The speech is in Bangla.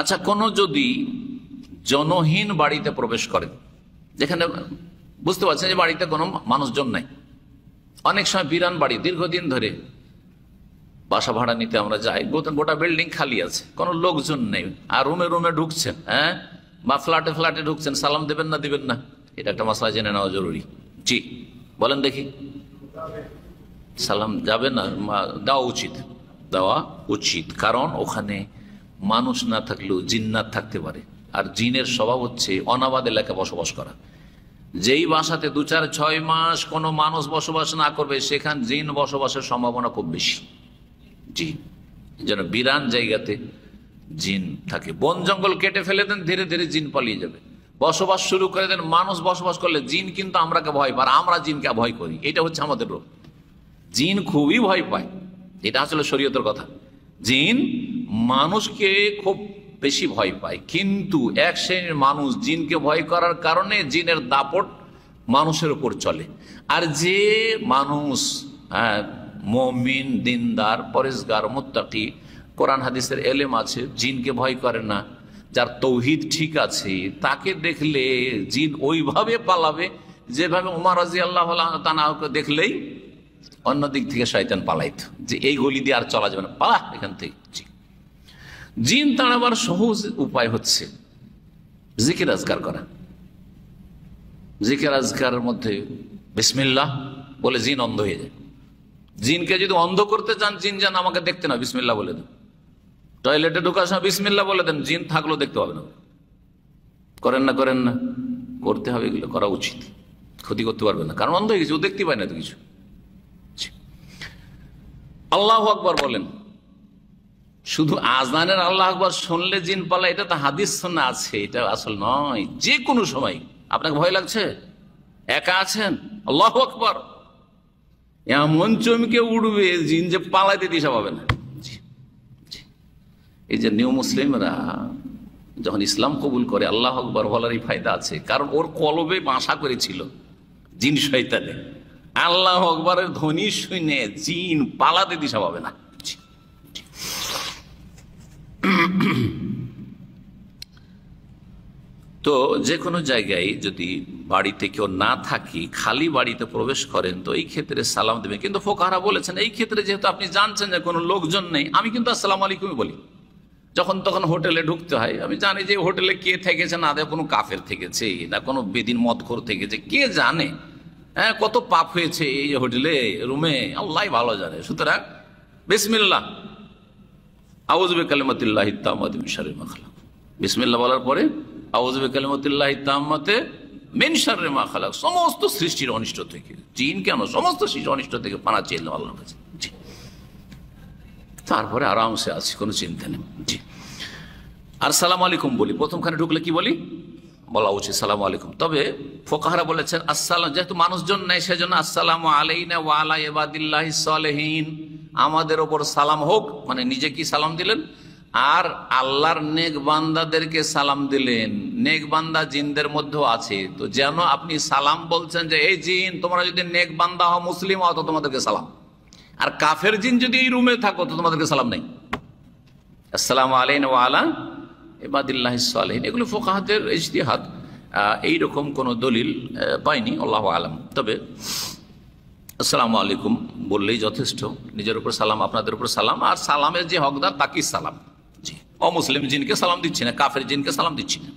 আচ্ছা, কোনো যদি জনহীন বাড়িতে প্রবেশ করেন, যেখানে বুঝতে পারছেন যে বাড়িতে কোনো মানুষজন নাই, অনেক সময় বিরান বাড়ি, দীর্ঘদিন ধরে বাসা ভাড়া নিতে আমরা যাই, গোটা বিল্ডিং খালি আছে, কোনো লোকজন নেই, আর রুমে রুমে ঢুকছেন, হ্যাঁ, বা ফ্ল্যাটে ফ্ল্যাটে ঢুকছেন, সালাম দেবেন না দিবেন না, এটা একটা মশলা জেনে নেওয়া জরুরি। জি বলেন দেখি। সালাম যাবে না, দেওয়া উচিত, দেওয়া উচিত, কারণ ওখানে মানুষ না থাকলেও জিন্নাত থাকতে পারে, আর জিনের স্বভাব হচ্ছে অনাবাদ এলাকায় বসবাস করা। যেই বাসাতে 2-4-6 মাস কোনো মানুষ বসবাস না করবে, সেখানে জিন বসবাসের সম্ভাবনা খুব বেশি। জি, যেন বিরান জায়গাতে জিন থাকে। বন জঙ্গল কেটে ফেলে দেন, ধীরে ধীরে জিন পালিয়ে যাবে। বসবাস শুরু করে দেন, মানুষ বসবাস করলে জিন কিন্তু আমরাকে ভয় পায়, আমরা জিনকে ভয় করি, এটা হচ্ছে আমাদের রোগ। জিন খুবই ভয় পায়, এটা আসলে শরীয়তের কথা। জিন মানুষকে খুব বেশি ভয় পায়, কিন্তু এক শ্রেণীর মানুষ জিনকে ভয় করার কারণে জিনের দাপট মানুষের উপর চলে। আর যে মানুষ মুমিন, দিনদার, পরেজগার, মুত্তাকি, কোরআন হাদিসের এলেম আছে, জিনকে ভয় করে না, যার তৌহিদ ঠিক আছে, তাকে দেখলে জিন ওইভাবে পালাবে যেভাবে উমর রাদিয়াল্লাহু তাআলাকে দেখলেই অন্য দিক থেকে শয়তান পালাইত, যে এই গলি দিয়ে আর চলা যাবে না, পালা এখান থেকে। জিন তাড়াবার সহজ উপায় হচ্ছে জিকির আজকার করা। জিকির আজকারের মধ্যে বিসমিল্লাহ বলে জিন অন্ধ হয়ে যায়। জিনকে যদি অন্ধ করতে চান, জিন যেন আমাকে দেখতে না, বিসমিল্লাহ বলে দেন। টয়লেটে ঢোকার সময় বিসমিল্লাহ বলে দেন, জিন থাকলেও দেখতে পাবে না। করেন না, করেন না, করতে হবে, এগুলো করা উচিত। ক্ষতি করতে পারবে না, কারণ অন্ধ হয়ে গেছে, ও দেখতে পায় না তো কিছু। আল্লাহু আকবার বলেন, শুধু আজানের আল্লাহ আকবার শুনলে জিন পালা, এটা তো হাদিস শোনা আছে, এটা আসল নয়। যে কোনো সময় আপনাকে ভয় লাগছে, একা আছেন, আল্লাহু আকবার, এমন চমকে উঠবে জিন যে পালাইতে দিশা পাবে না। এই যে নিউ মুসলিমরা যখন ইসলাম কবুল করে, আল্লাহু আকবার বলারই ফায়দা আছে, কারণ ওর কলবে বাসা করেছিল জিন শয়তানে। আল্লাহু আকবারের ধ্বনি শুনে জিন পালাতে দিশা পাবে না। তো যে কোনো জায়গায় যদি বাড়িতে কেউ না থাকি, খালি বাড়িতে প্রবেশ করেন, তো এই ক্ষেত্রে সালাম দেবেন। কিন্তু ফুকাহারা বলেছেন, এই ক্ষেত্রে যেহেতু আপনি জানছেন যে কোনো লোকজন নেই, আমি কিন্তু আসসালামু আলাইকুমই বলি। যখন তখন হোটেলে ঢুকতে হয়, আমি জানি যে হোটেলে কে থেকেছে, না দেয় কোনো কাফের থেকেছে, না কোনো বেদিন মদখোর থেকেছে, কে জানে, হ্যাঁ, কত পাপ হয়েছে এই হোটেলে রুমে, আল্লাহ ভালো জানে। সুতরাং বিসমিল্লাহ, আউযু বিকালিমাতিল্লাহি তাম্মাতি মিন শাররি মা খালাক, বিসমিল্লাহ বলার পরে আউযু বিকালিমাতিল্লাহি তাম্মাতি মিন শাররি মা খালাক, সমস্ত সৃষ্টির অনিষ্ট থেকে, জিন কেন, সমস্ত সৃষ্টির অনিষ্ট থেকে পানা চাইলাম আল্লাহর কাছে। জি, তারপরে আরামসে আছি, কোনো চিন্তা নেই। জি, আর সালাম আলাইকুম বলি, প্রথমখানে ঢুকলে কি বলি, বলা উচিত সালাম আলাইকুম। তবে ফুকাহারা বলেছেন আসসালাম, যেহেতু মানুষজন নেই, সেজন্য আসসালামু আলাইনা ওয়া আলা ইবাদিল্লাহিস সালিহিন, আমাদের ওপর সালাম হোক, মানে নিজে কি সালাম দিলেন, আর আল্লাহর নেক বান্দাদেরকে সালাম দিলেন। নেক বান্দা জিনদের মধ্যেও আছে, তো যেন আপনি সালাম বলছেন যে এই জিন, তোমরা যদি নেক বান্দা হও, মুসলিম হও, তো তোমাদেরকে সালাম। আর কাফের জিন যদি এই রুমে থাকো, তো তোমাদেরকে সালাম নেই। আসসালামু আলাইনা ওয়া আলা ইবাদিল্লাহিস সালিহিন, এগুলো ফুকাহাদের ইজতিহাদ, এইরকম কোনো দলিল পাইনি, আল্লাহু আলাম। তবে আসসালামু আলাইকুম বললেই যথেষ্ট, নিজের উপর সালাম, আপনাদের উপর সালাম, আর সালামের যে হকদার তাকেই সালাম। জি, অমুসলিম জিনকে সালাম দিচ্ছি না, কাফের জিনকে সালাম দিচ্ছি না।